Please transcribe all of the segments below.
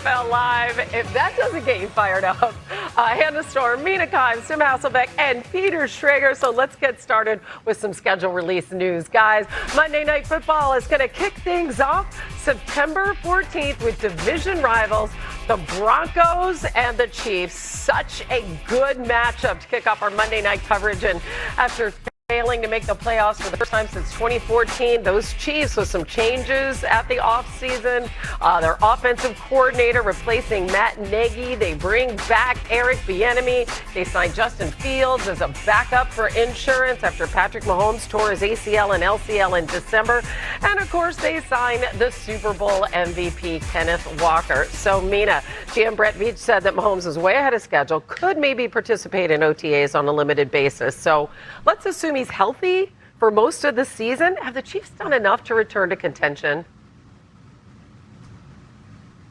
NFL Live. If that doesn't get you fired up, Hannah Storm, Mina Kimes, Tim Hasselbeck, and Peter Schrager. So let's get started with some schedule release news. Guys, Monday Night Football is going to kick things off September 14th with division rivals, the Broncos and the Chiefs. Such a good matchup to kick off our Monday night coverage. And after failing to make the playoffs for the first time since 2014. Those Chiefs with some changes at the offseason. Their offensive coordinator replacing Matt Nagy. They bring back Eric Bieniemy. They signed Justin Fields as a backup for insurance after Patrick Mahomes tore his ACL and LCL in December. And, of course, they signed the Super Bowl MVP, Kenneth Walker. So, Mina, GM Brett Veach said that Mahomes is way ahead of schedule, could maybe participate in OTAs on a limited basis. So let's assume he's healthy for most of the season. Have the Chiefs done enough to return to contention?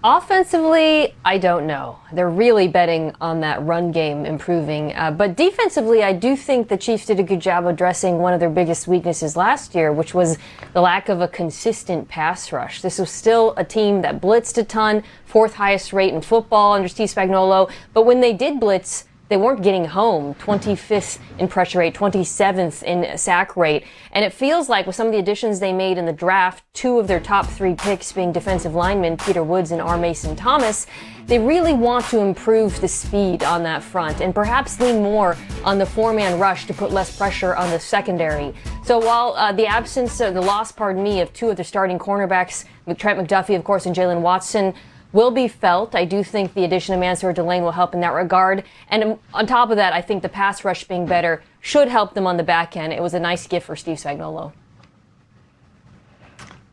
Offensively, I don't know. They're really betting on that run game improving. But defensively, I do think the Chiefs did a good job addressing one of their biggest weaknesses last year, which was the lack of a consistent pass rush. This was still a team that blitzed a ton, fourth highest rate in football under Steve Spagnuolo. But when they did blitz, they weren't getting home. 25th in pressure rate, 27th in sack rate. And it feels like with some of the additions they made in the draft, two of their top three picks being defensive linemen, Peter Woods and R. Mason Thomas, they really want to improve the speed on that front and perhaps lean more on the four-man rush to put less pressure on the secondary. So while the loss of two of their starting cornerbacks, Trent McDuffie, of course, and Jalen Watson, will be felt. I do think the addition of Mansour Delane will help in that regard. And on top of that, I think the pass rush being better should help them on the back end. It was a nice gift for Steve Spagnuolo.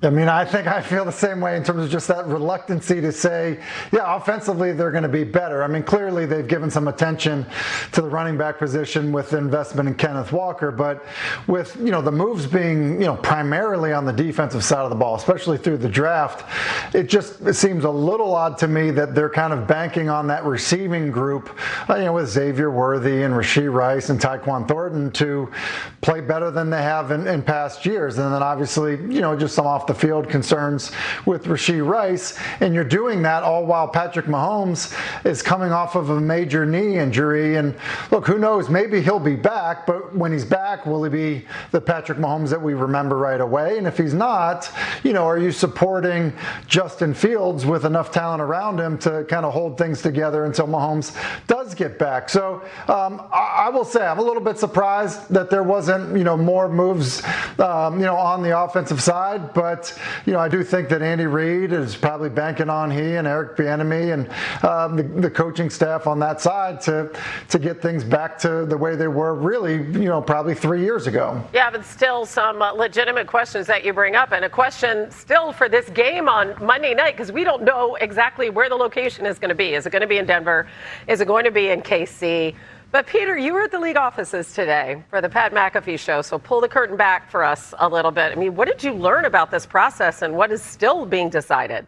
I mean, I think I feel the same way in terms of just that reluctancy to say, yeah, offensively they're going to be better. I mean, clearly they've given some attention to the running back position with the investment in Kenneth Walker, but with, the moves being, primarily on the defensive side of the ball, especially through the draft, it seems a little odd to me that they're kind of banking on that receiving group, with Xavier Worthy and Rashee Rice and Tyquan Thornton to play better than they have in past years. And then obviously, just some off the field concerns with Rashee Rice, and you're doing that all while Patrick Mahomes is coming off of a major knee injury. And look, who knows, maybe he'll be back, but when he's back, will he be the Patrick Mahomes that we remember right away? And if he's not, are you supporting Justin Fields with enough talent around him to kind of hold things together until Mahomes does get back? So I will say I'm a little bit surprised that there wasn't, more moves, on the offensive side, but I do think that Andy Reid is probably banking on he and Eric Bieniemy and the coaching staff on that side to get things back to the way they were really, probably 3 years ago. Yeah, but still some legitimate questions that you bring up, and a question still for this game on Monday night, because we don't know exactly where the location is going to be. Is it going to be in Denver? Is it going to be in KC? But, Peter, you were at the league offices today for the Pat McAfee show, so pull the curtain back for us a little bit. I mean, what did you learn about this process and what is still being decided?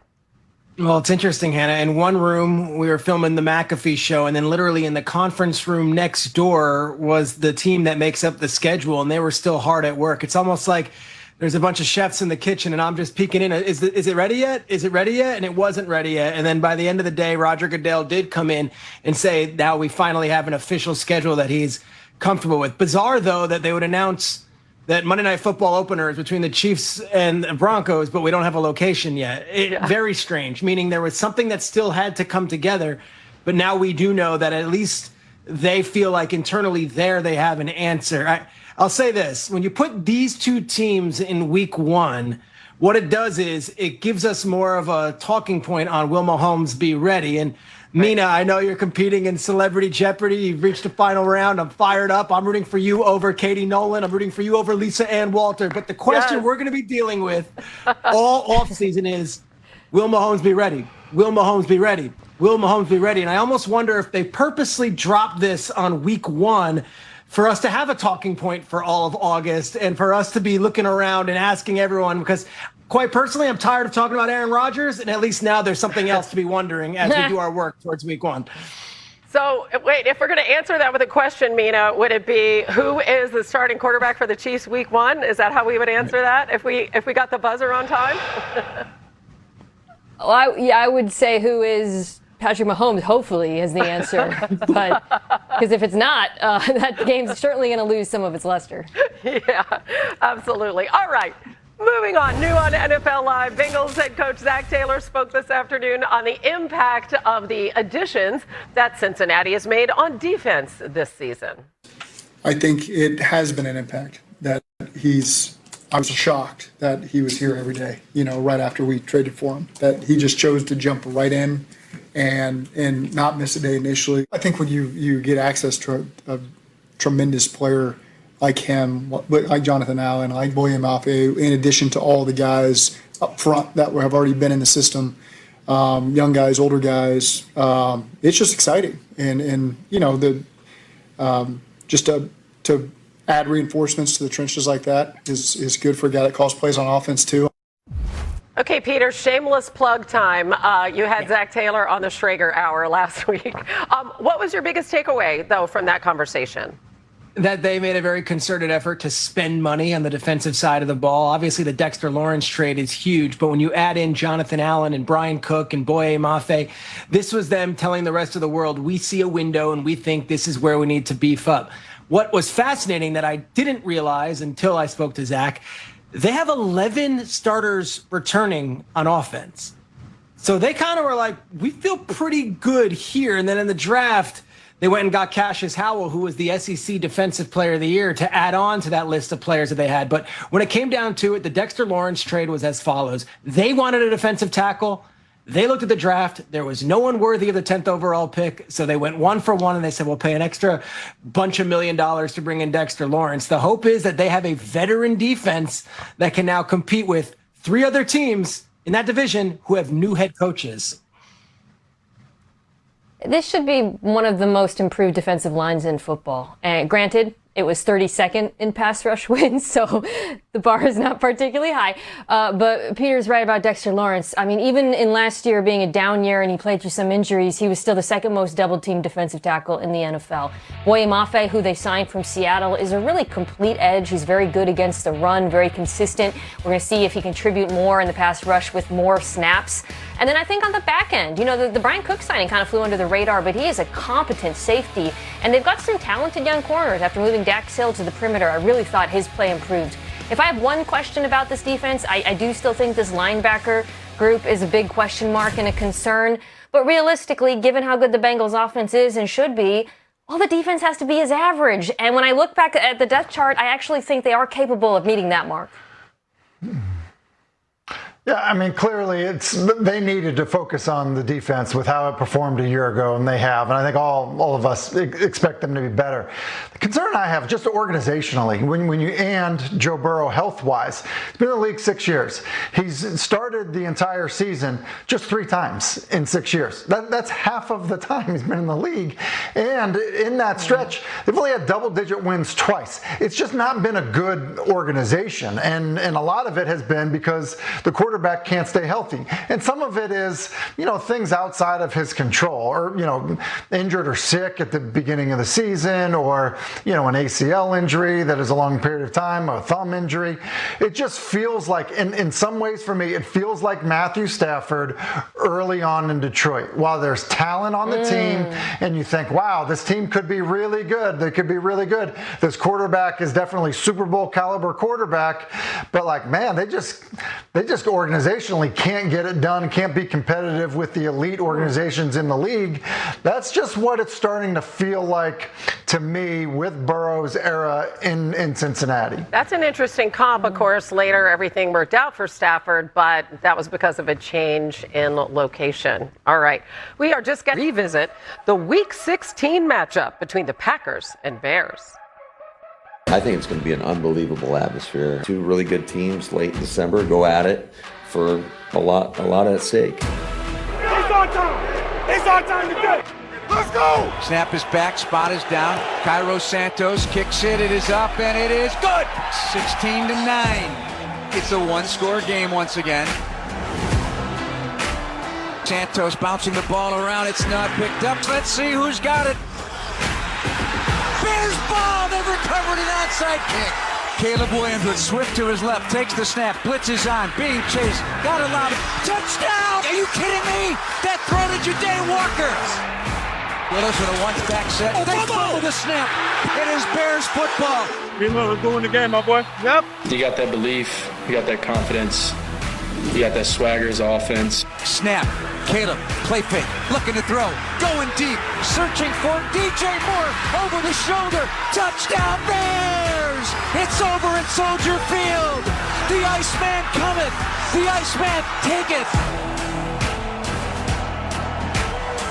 Well, it's interesting, Hannah. In one room, we were filming the McAfee show, and then literally in the conference room next door was the team that makes up the schedule, and they were still hard at work. It's almost like there's a bunch of chefs in the kitchen, and I'm just peeking in. Is it ready yet? Is it ready yet? And it wasn't ready yet. And then by the end of the day, Roger Goodell did come in and say, now we finally have an official schedule that he's comfortable with. Bizarre, though, that they would announce that Monday Night Football opener is between the Chiefs and the Broncos, but we don't have a location yet. Very strange, meaning there was something that still had to come together. But now we do know that at least they feel like internally there they have an answer. I'll say this, when you put these two teams in week one, what it does is it gives us more of a talking point on will Mahomes be ready. And Mina, I know you're competing in Celebrity Jeopardy. You've reached the final round. I'm fired up. I'm rooting for you over Katie Nolan. I'm rooting for you over Lisa Ann Walter. But the question we're going to be dealing with all offseason is, will Mahomes be ready? Will Mahomes be ready? Will Mahomes be ready? And I almost wonder if they purposely dropped this on week one for us to have a talking point for all of August and for us to be looking around and asking everyone, because quite personally, I'm tired of talking about Aaron Rodgers, and at least now there's something else to be wondering as we do our work towards week one. So, wait, if we're going to answer that with a question, Mina, would it be who is the starting quarterback for the Chiefs week one? Is that how we would answer that if we got the buzzer on time? Well, I would say who is Patrick Mahomes, hopefully, is the answer. But because if it's not, that game's certainly going to lose some of its luster. Yeah, absolutely. All right. Moving on, new on NFL Live, Bengals head coach Zach Taylor spoke this afternoon on the impact of the additions that Cincinnati has made on defense this season. I think it has been an impact that I was shocked that he was here every day, right after we traded for him, that he just chose to jump right in and not miss a day initially. I think when you get access to a tremendous player like him, like Jonathan Allen, like Boye Mafe, in addition to all the guys up front that have already been in the system, young guys, older guys, it's just exciting. And just to add reinforcements to the trenches like that is good for a guy that calls plays on offense too. Okay, Peter, shameless plug time. You had Zach Taylor on the Schrager Hour last week. What was your biggest takeaway, though, from that conversation? That they made a very concerted effort to spend money on the defensive side of the ball. Obviously, the Dexter Lawrence trade is huge, but when you add in Jonathan Allen and Brian Cook and Boye Mafe, this was them telling the rest of the world, we see a window and we think this is where we need to beef up. What was fascinating that I didn't realize until I spoke to Zach, they have 11 starters returning on offense. So they kind of were like, we feel pretty good here. And then in the draft, they went and got Cassius Howell, who was the SEC Defensive Player of the Year, to add on to that list of players that they had. But when it came down to it, the Dexter Lawrence trade was as follows. They wanted a defensive tackle. They looked at the draft. There was no one worthy of the 10th overall pick. So they went 1 for 1 and they said, we'll pay an extra bunch of $1 million to bring in Dexter Lawrence. The hope is that they have a veteran defense that can now compete with 3 other teams in that division who have new head coaches. This should be one of the most improved defensive lines in football. And granted, it was 32nd in pass rush wins, so the bar is not particularly high. But Peter's right about Dexter Lawrence. I mean, even in last year being a down year and he played through some injuries, he was still the second most double-team defensive tackle in the NFL. Boye Mafe, who they signed from Seattle, is a really complete edge. He's very good against the run, very consistent. We're going to see if he can contribute more in the pass rush with more snaps. And then I think on the back end, the Brian Cook signing kind of flew under the radar, but he is a competent safety. And they've got some talented young corners. After moving Dax Hill to the perimeter, I really thought his play improved. If I have one question about this defense, I do still think this linebacker group is a big question mark and a concern. But realistically, given how good the Bengals offense is and should be, all the defense has to be is average. And when I look back at the depth chart, I actually think they are capable of meeting that mark. Yeah, I mean, clearly they needed to focus on the defense with how it performed a year ago, and they have. And I think all of us expect them to be better. The concern I have, just organizationally, when you and Joe Burrow health-wise, he's been in the league 6 years. He's started the entire season just 3 times in 6 years. That's half of the time he's been in the league. And in that stretch, they've only had double-digit wins twice. It's just not been a good organization. And a lot of it has been because the quarterback can't stay healthy. And some of it is, things outside of his control, or, injured or sick at the beginning of the season, or, an ACL injury that is a long period of time, a thumb injury. It just feels like, in some ways for me, it feels like Matthew Stafford early on in Detroit. While there's talent on the team and you think, wow, this team could be really good. They could be really good. This quarterback is definitely Super Bowl caliber quarterback, but man, they just organizationally can't get it done, can't be competitive with the elite organizations in the league. That's just what it's starting to feel like to me with Burrow's era in Cincinnati. That's an interesting comp. Of course, later everything worked out for Stafford, but that was because of a change in location. All right. We are just going to revisit the Week 16 matchup between the Packers and Bears. I think it's going to be an unbelievable atmosphere. 2 really good teams late December go at it for a lot at stake. It's our time. It's our time to get it. Let's go. Snap is back. Spot is down. Cairo Santos kicks it. It is up and it is good. 16-9. It's a 1-score game once again. Santos bouncing the ball around. It's not picked up. Let's see who's got it. Bears ball. They've recovered an onside kick. Caleb Williams with Swift to his left, takes the snap, blitzes on, being chased, got a lot of touchdown! Are you kidding me? That throw to Ja'Day Walker. Willis with a one-back set. They follow the snap. It is Bears football. We love doing the game, my boy. Yep. You got that belief, you got that confidence, you got that swagger as offense. Snap. Caleb, play fake, looking to throw, going deep, searching for DJ Moore, over the shoulder, touchdown Bears! It's over at Soldier Field. The Iceman cometh, the Iceman taketh.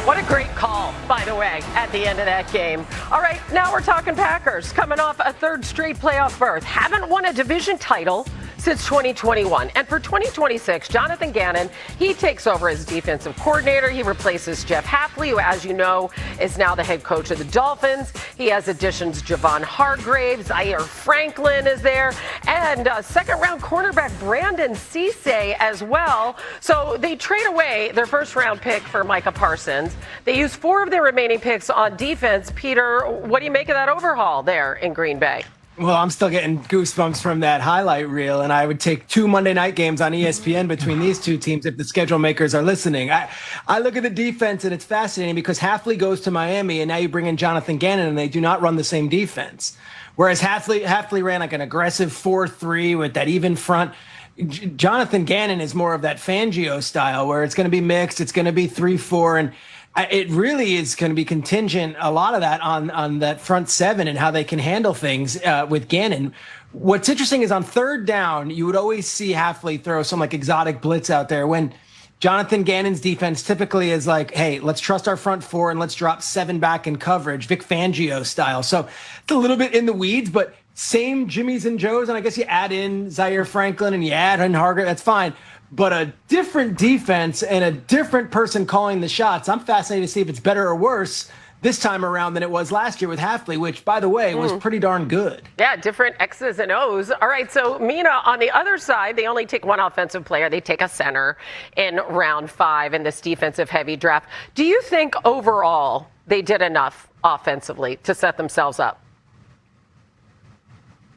What a great call, by the way, at the end of that game. All right, now we're talking Packers, coming off a third straight playoff berth. Haven't won a division title since 2021. And for 2026, Jonathan Gannon, he takes over as defensive coordinator. He replaces Jeff Hafley, who, as you know, is now the head coach of the Dolphins. He has additions Javon Hargrave, Zaire Franklin is there, and second-round cornerback Brandon Cisse as well. So they trade away their first-round pick for Micah Parsons. They use 4 of their remaining picks on defense. Peter, what do you make of that overhaul there in Green Bay? Well, I'm still getting goosebumps from that highlight reel, and I would take 2 Monday night games on ESPN between these two teams if the schedule makers are listening. I look at the defense, and it's fascinating because Hafley goes to Miami, and now you bring in Jonathan Gannon, and they do not run the same defense. Whereas Hafley ran like an aggressive 4-3 with that even front. Jonathan Gannon is more of that Fangio style where it's going to be mixed, it's going to be 3-4, and it really is going to be contingent, a lot of that, on that front seven and how they can handle things with Gannon. What's interesting is on third down, you would always see Hafley throw some like exotic blitz out there when Jonathan Gannon's defense typically is like, hey, let's trust our front 4 and let's drop 7 back in coverage, Vic Fangio style. So it's a little bit in the weeds, but same Jimmys and Joes. And I guess you add in Zaire Franklin and you add in Hargrave, that's fine. But a different defense and a different person calling the shots. I'm fascinated to see if it's better or worse this time around than it was last year with Hafley, which, by the way, was pretty darn good. Yeah, different X's and O's. All right, so Mina, on the other side, they only take one offensive player. They take a center in round 5 in this defensive-heavy draft. Do you think overall they did enough offensively to set themselves up?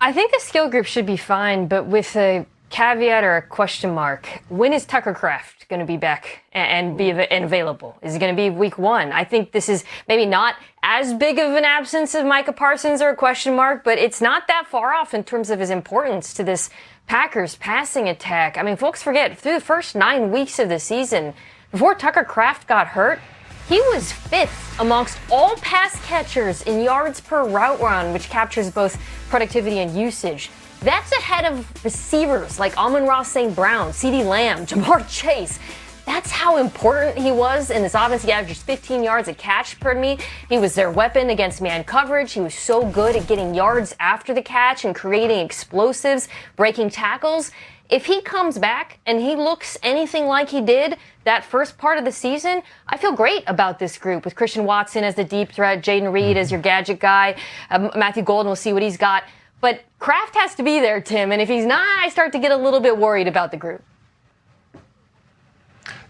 I think the skill group should be fine, but with a caveat or a question mark. When is Tucker Kraft going to be back and be available? Is it going to be week 1? I think this is maybe not as big of an absence of Micah Parsons or a question mark, but it's not that far off in terms of his importance to this Packers passing attack. I mean, folks forget, through the first 9 weeks of the season, before Tucker Kraft got hurt, he was 5th amongst all pass catchers in yards per route run, which captures both productivity and usage. That's ahead of receivers like Amon-Ra St. Brown, CeeDee Lamb, Jamar Chase. That's how important he was in this offense. He averaged 15 yards a catch per me. He was their weapon against man coverage. He was so good at getting yards after the catch and creating explosives, breaking tackles. If he comes back and he looks anything like he did that first part of the season, I feel great about this group with Christian Watson as the deep threat, Jaden Reed as your gadget guy, Matthew Golden, we'll see what he's got. But Kraft has to be there, Tim, and if he's not, I start to get a little bit worried about the group.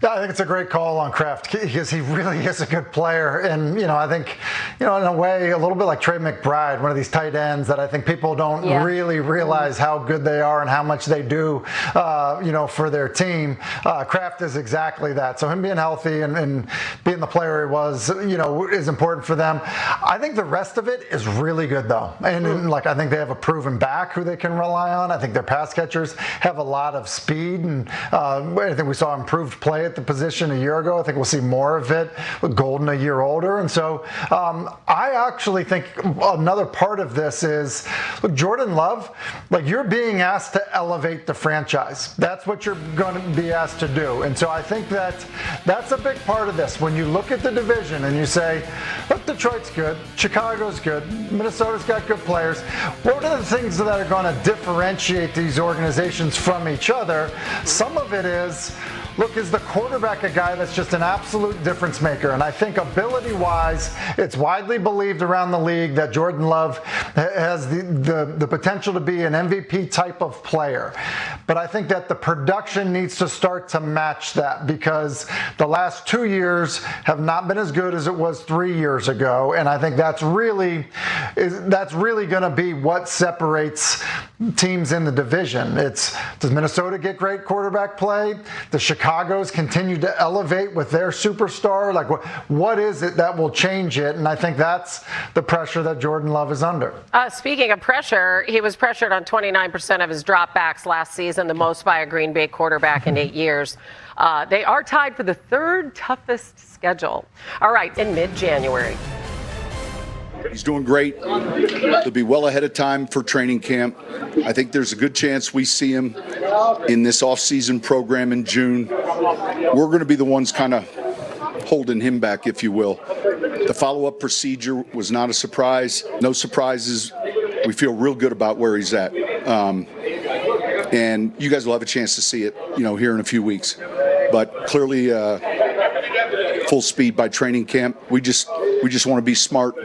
Yeah, I think it's a great call on Kraft because he really is a good player. And, I think, in a way, a little bit like Trey McBride, one of these tight ends that I think people don't really realize how good they are and how much they do, for their team. Kraft is exactly that. So him being healthy and being the player he was, is important for them. I think the rest of it is really good, though. And I think they have a proven back who they can rely on. I think their pass catchers have a lot of speed. And I think we saw improved play at the position a year ago. I think we'll see more of it with Golden a year older. And so I actually think another part of this is, look, Jordan Love, you're being asked to elevate the franchise. That's what you're going to be asked to do. And so I think that's a big part of this. When you look at the division and you say, look, Detroit's good, Chicago's good, Minnesota's got good players. What are the things that are going to differentiate these organizations from each other? Some of it is, look, is the quarterback quarterback a guy that's just an absolute difference maker. And I think ability-wise, it's widely believed around the league that Jordan Love has the potential to be an MVP type of player. But I think that the production needs to start to match that, because the last 2 years have not been as good as it was 3 years ago. And I think that's really going to be what separates teams in the division. Does Minnesota get great quarterback play? The Chicagos continue to elevate with their superstar? Like, what is it that will change it? And I think that's the pressure that Jordan Love is under. Speaking of pressure, he was pressured on 29% of his dropbacks last season, the most by a Green Bay quarterback in 8 years. They are tied for the third toughest schedule. All right, in mid-January. He's doing great. He'll be well ahead of time for training camp. I think there's a good chance we see him in this offseason program in June. We're going to be the ones kind of holding him back, if you will. The follow-up procedure was not a surprise. No surprises. We feel real good about where he's at. And you guys will have a chance to see it, here in a few weeks. But clearly, full speed by training camp. We just want to be smart.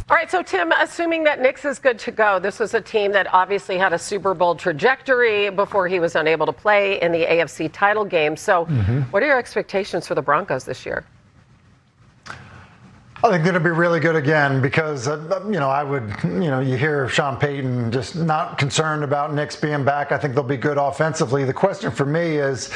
All right, so Tim, assuming that Nix is good to go, this was a team that obviously had a Super Bowl trajectory before he was unable to play in the AFC title game. So what are your expectations for the Broncos this year? I think they're going to be really good again, because, you hear Sean Payton just not concerned about Nix being back. I think they'll be good offensively. The question for me is,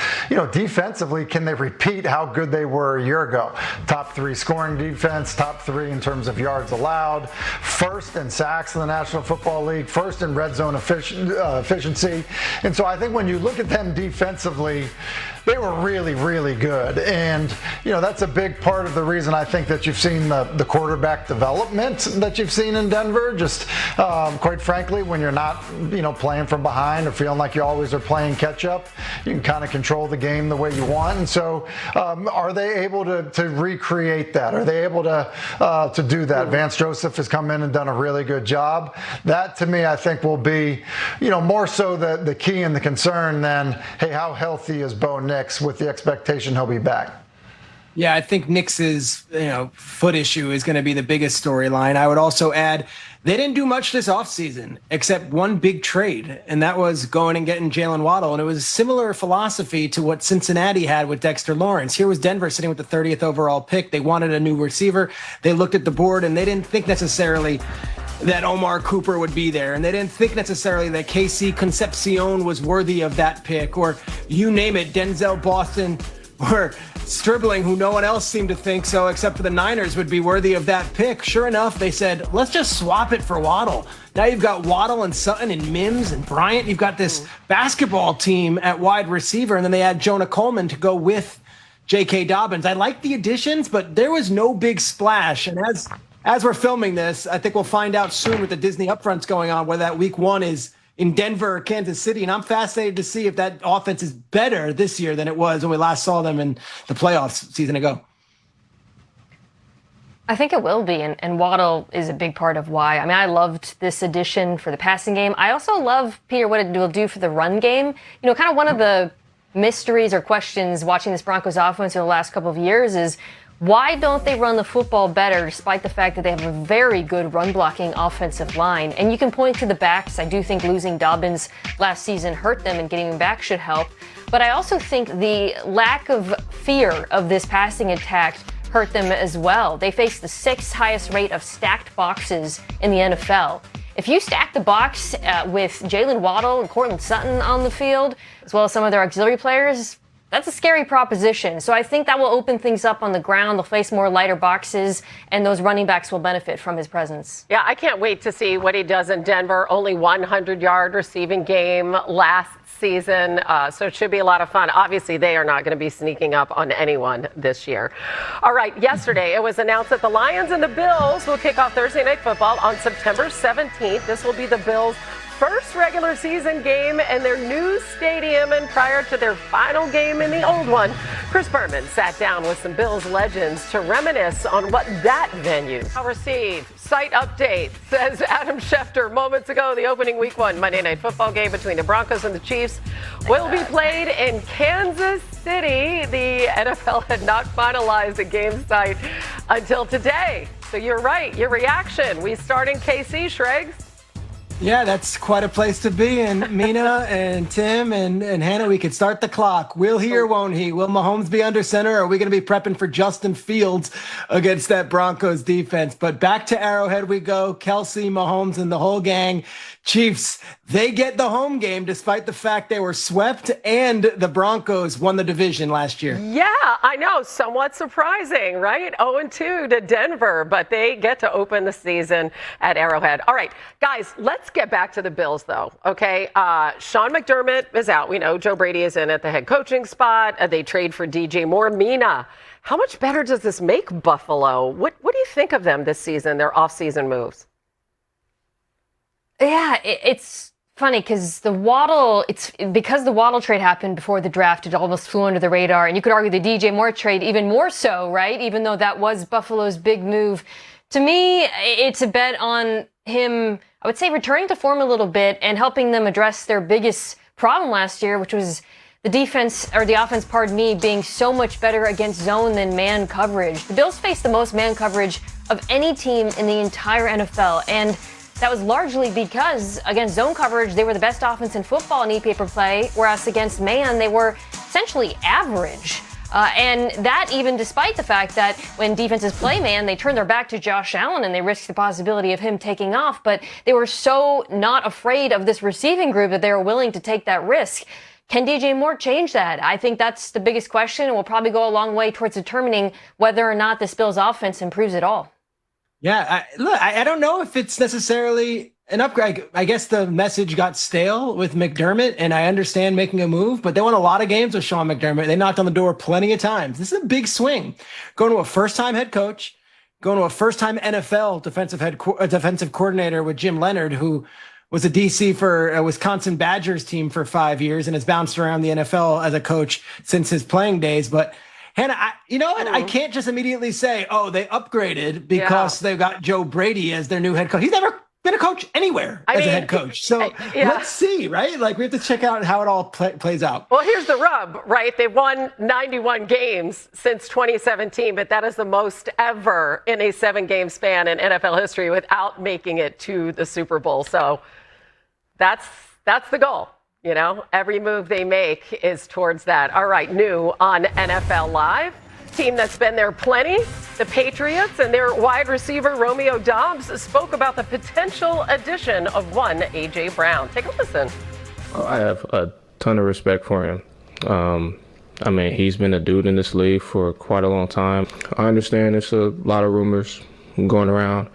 defensively, can they repeat how good they were a year ago? Top 3 scoring defense, top 3 in terms of yards allowed, first in sacks in the National Football League, first in red zone efficiency. And so I think when you look at them defensively, they were really, really good. And, that's a big part of the reason I think that you've seen the quarterback development that you've seen in Denver. Just quite frankly, when you're not, playing from behind or feeling like you always are playing catch up, you can kind of control the game the way you want. And so are they able to recreate that? Are they able to do that? Vance Joseph has come in and done a really good job. That, to me, I think will be, more so the key and the concern than, hey, how healthy is Bo Nix, with the expectation he'll be back. Yeah, I think Nix's foot issue is going to be the biggest storyline. I would also add they didn't do much this offseason except one big trade, and that was going and getting Jalen Waddle. And it was a similar philosophy to what Cincinnati had with Dexter Lawrence. Here was Denver sitting with the 30th overall pick. They wanted a new receiver. They looked at the board, and they didn't think necessarily that Omar Cooper would be there. And they didn't think necessarily that KC Concepcion was worthy of that pick, or you name it, Denzel Boston or Stribling, who no one else seemed to think so except for the Niners would be worthy of that pick. Sure enough, they said, let's just swap it for Waddle. Now you've got Waddle and Sutton and Mims and Bryant. You've got this basketball team at wide receiver, and then they add Jonah Coleman to go with J.K. Dobbins. I like the additions, but there was no big splash. And as we're filming this, I think we'll find out soon with the Disney upfronts going on whether that week 1 is in Denver or Kansas City. And I'm fascinated to see if that offense is better this year than it was when we last saw them in the playoffs season ago. I think it will be, and Waddle is a big part of why. I mean, I loved this addition for the passing game. I also love, Peter, what it will do for the run game. Kind of one of the mysteries or questions watching this Broncos offense over the last couple of years is, why don't they run the football better despite the fact that they have a very good run-blocking offensive line? And you can point to the backs. I do think losing Dobbins last season hurt them, and getting him back should help. But I also think the lack of fear of this passing attack hurt them as well. They faced the 6th highest rate of stacked boxes in the NFL. If you stack the box with Jalen Waddle and Courtland Sutton on the field, as well as some of their auxiliary players, that's a scary proposition. So I think that will open things up on the ground. They'll face more lighter boxes, and those running backs will benefit from his presence. Yeah, I can't wait to see what he does in Denver. Only 100-yard receiving game last season, so it should be a lot of fun. Obviously, they are not going to be sneaking up on anyone this year. All right, yesterday it was announced that the Lions and the Bills will kick off Thursday Night Football on September 17th. This will be the Bills' first regular season game in their new stadium, and prior to their final game in the old one, Chris Berman sat down with some Bills legends to reminisce on what that venue received. Site update, says Adam Schefter moments ago. The opening week one Monday Night Football game between the Broncos and the Chiefs will be played in Kansas City. The NFL had not finalized a game site until today. So you're right. Your reaction. We start in KC, Shregs. Yeah, that's quite a place to be. And Mina and Tim and Hannah, we could start the clock. Will he or won't he? Will Mahomes be under center? Or are we going to be prepping for Justin Fields against that Broncos defense? But back to Arrowhead we go. Kelsey, Mahomes, and the whole gang. Chiefs, they get the home game despite the fact they were swept and the Broncos won the division last year. Yeah, I know. Somewhat surprising, right? 0-2 to Denver, but they get to open the season at Arrowhead. All right, guys, let's get back to the Bills, though, okay? Sean McDermott is out. We know Joe Brady is in at the head coaching spot. They trade for DJ Moore. Mina, how much better does this make Buffalo? What do you think of them this season, their offseason moves? Yeah, it's funny because the Waddle trade happened before the draft, it almost flew under the radar. And you could argue the DJ Moore trade even more so, right? Even though that was Buffalo's big move. To me, it's a bet on him, I would say, returning to form a little bit and helping them address their biggest problem last year, which was the offense, being so much better against zone than man coverage. The Bills faced the most man coverage of any team in the entire NFL. And that was largely because against zone coverage, they were the best offense in football in EPA per play, whereas against man, they were essentially average. And that even despite the fact that when defenses play man, they turn their back to Josh Allen and they risk the possibility of him taking off. But they were so not afraid of this receiving group that they were willing to take that risk. Can DJ Moore change that? I think that's the biggest question and will probably go a long way towards determining whether or not this Bills offense improves at all. Yeah, I don't know if it's necessarily an upgrade. I guess the message got stale with McDermott, and I understand making a move, but they won a lot of games with Sean McDermott. They knocked on the door plenty of times. This is a big swing. Going to a first-time head coach, going to a first-time NFL defensive coordinator with Jim Leonard, who was a DC for a Wisconsin Badgers team for 5 years and has bounced around the NFL as a coach since his playing days. But Hannah, you know what? I can't just immediately say, oh, they upgraded because they've got Joe Brady as their new head coach. He's never been a coach anywhere as a head coach. So let's see, right? Like, we have to check out how it all plays out. Well, here's the rub, right? They've won 91 games since 2017, but that is the most ever in a 7-game span in NFL history without making it to the Super Bowl. So that's the goal. You know, every move they make is towards that. All right, new on NFL Live. Team that's been there plenty, the Patriots, and their wide receiver Romeo Doubs spoke about the potential addition of one A.J. Brown. Take a listen. I have a ton of respect for him. I mean, he's been a dude in this league for quite a long time. I understand there's a lot of rumors going around.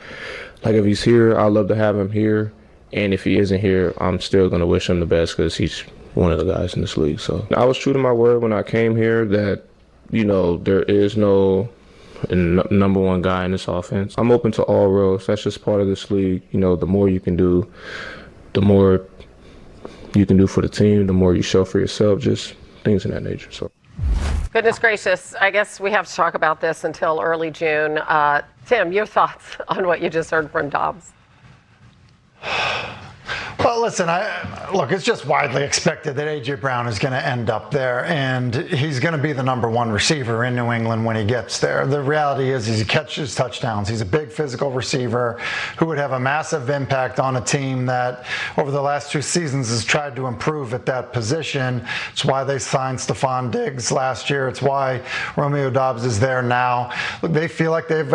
Like, if he's here, I'd love to have him here. And if he isn't here, I'm still going to wish him the best because he's one of the guys in this league. So I was true to my word when I came here that, you know, there is no number one guy in this offense. I'm open to all roles. That's just part of this league. You know, the more you can do, the more you can do for the team, the more you show for yourself, just things of that nature. So. Goodness gracious. I guess we have to talk about this until early June. Tim, your thoughts on what you just heard from Dobbs? Well, listen, look, it's just widely expected that A.J. Brown is going to end up there, and he's going to be the number one receiver in New England when he gets there. The reality is he catches touchdowns. He's a big physical receiver who would have a massive impact on a team that over the last 2 seasons has tried to improve at that position. It's why they signed Stefon Diggs last year. It's why Romeo Doubs is there now. Look, they feel like they have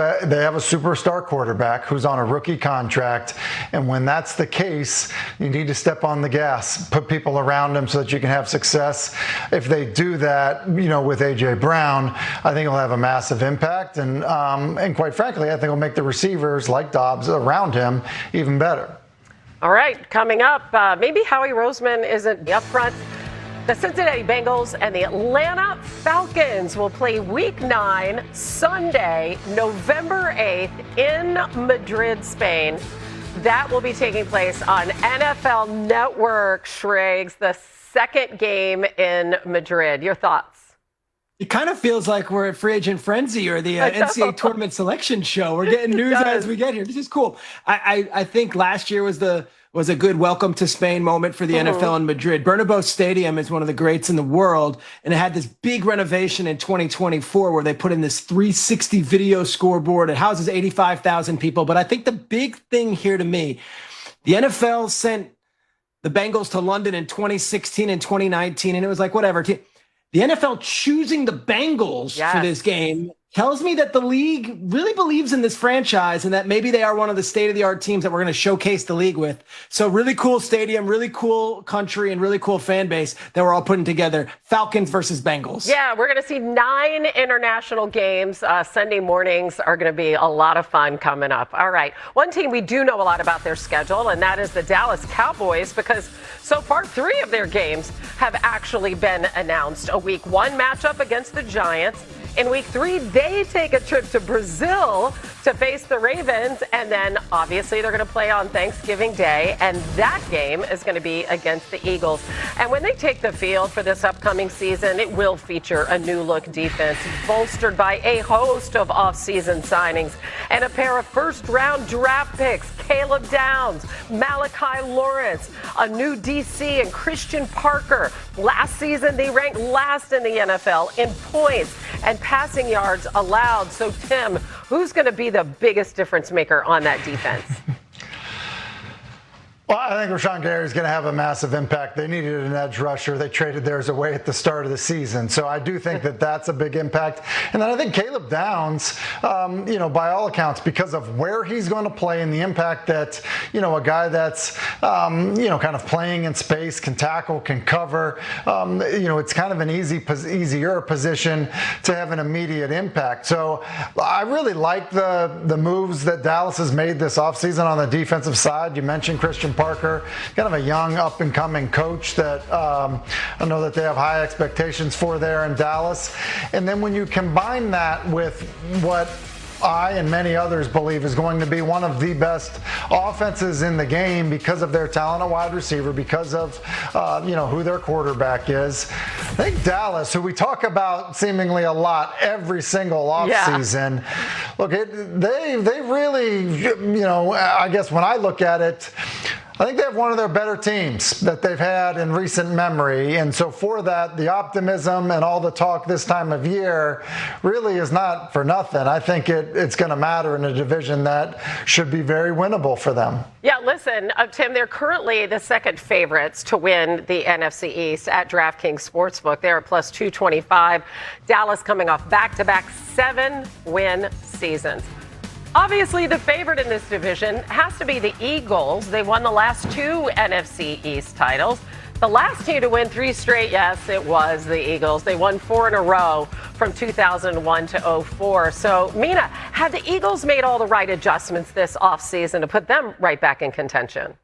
a superstar quarterback who's on a rookie contract, and when that's the case, you need to step on the gas, put people around him so that you can have success. If they do that, you know, with A.J. Brown, I think it'll have a massive impact. And quite frankly, I think it'll make the receivers like Dobbs around him even better. All right, coming up, maybe Howie Roseman isn't up front. The Cincinnati Bengals and the Atlanta Falcons will play Week 9 Sunday, November 8th in Madrid, Spain. That will be taking place on NFL Network, Schrags, the second game in Madrid. Your thoughts? It kind of feels like we're at Free Agent Frenzy or the NCAA Tournament Selection Show. We're getting news as we get here. This is cool. I think last year was a good welcome to Spain moment for the NFL in Madrid. Bernabeu Stadium is one of the greats in the world, and it had this big renovation in 2024 where they put in this 360 video scoreboard. It houses 85,000 people. But I think the big thing here to me, the NFL sent the Bengals to London in 2016 and 2019, and it was like, whatever. The NFL choosing the Bengals for this game tells me that the league really believes in this franchise and that maybe they are one of the state-of-the-art teams that we're going to showcase the league with. So really cool stadium, really cool country, and really cool fan base that we're all putting together. Falcons versus Bengals. Yeah, we're going to see 9 international games. Sunday mornings are going to be a lot of fun coming up. All right, one team we do know a lot about their schedule, and that is the Dallas Cowboys, because so far 3 of their games have actually been announced. A Week 1 matchup against the Giants. In Week 3, they take a trip to Brazil to face the Ravens, and then obviously they're going to play on Thanksgiving Day, and that game is going to be against the Eagles. And when they take the field for this upcoming season, it will feature a new-look defense bolstered by a host of offseason signings and a pair of first-round draft picks, Caleb Downs, Malachi Lawrence, a new DC, and Christian Parker. Last season, they ranked last in the NFL in points and passing yards allowed. So, Tim, who's going to be the biggest difference maker on that defense? Well, I think Rashawn Gary is going to have a massive impact. They needed an edge rusher. They traded theirs away at the start of the season. So I do think that that's a big impact. And then I think Caleb Downs, by all accounts, because of where he's going to play and the impact that, a guy that's, kind of playing in space, can tackle, can cover, it's kind of an easier position to have an immediate impact. So I really like the moves that Dallas has made this offseason on the defensive side. You mentioned Christian Parker, kind of a young up-and-coming coach that I know that they have high expectations for there in Dallas. And then when you combine that with what I and many others believe is going to be one of the best offenses in the game because of their talent at wide receiver, because of who their quarterback is. I think Dallas, who we talk about seemingly a lot every single offseason, look, they really, I guess when I look at it, I think they have one of their better teams that they've had in recent memory. And so for that, the optimism and all the talk this time of year really is not for nothing. I think it's going to matter in a division that should be very winnable for them. Yeah, listen, Tim, they're currently the second favorites to win the NFC East at DraftKings Sportsbook. They're at plus 225. Dallas coming off back-to-back 7-win seasons. Obviously, the favorite in this division has to be the Eagles. They won the last 2 NFC East titles. The last team to win 3 straight, yes, it was the Eagles. They won 4 in a row from 2001 to 2004. So, Mina, have the Eagles made all the right adjustments this offseason to put them right back in contention?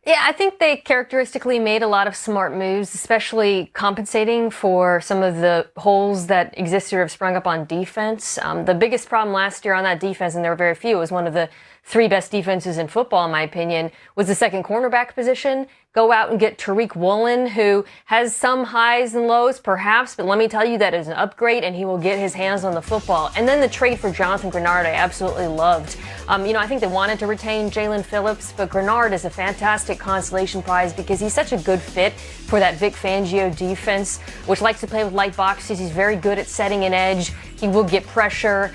Yeah, I think they characteristically made a lot of smart moves, especially compensating for some of the holes that existed or have sprung up on defense. The biggest problem last year on that defense, and there were very few, it was one of the 3 best defenses in football, in my opinion, was the second cornerback position. Go out and get Tariq Woolen, who has some highs and lows, perhaps, but let me tell you that is an upgrade, and he will get his hands on the football. And then the trade for Jonathan Grenard, I absolutely loved. I think they wanted to retain Jalen Phillips, but Grenard is a fantastic consolation prize because he's such a good fit for that Vic Fangio defense, which likes to play with light boxes. He's very good at setting an edge. He will get pressure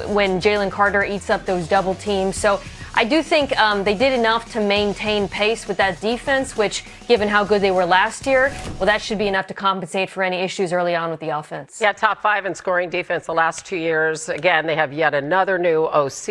when Jalen Carter eats up those double teams. So I do think they did enough to maintain pace with that defense, which, given how good they were last year, well, that should be enough to compensate for any issues early on with the offense. Yeah, top 5 in scoring defense the last 2 years. Again, they have yet another new OC.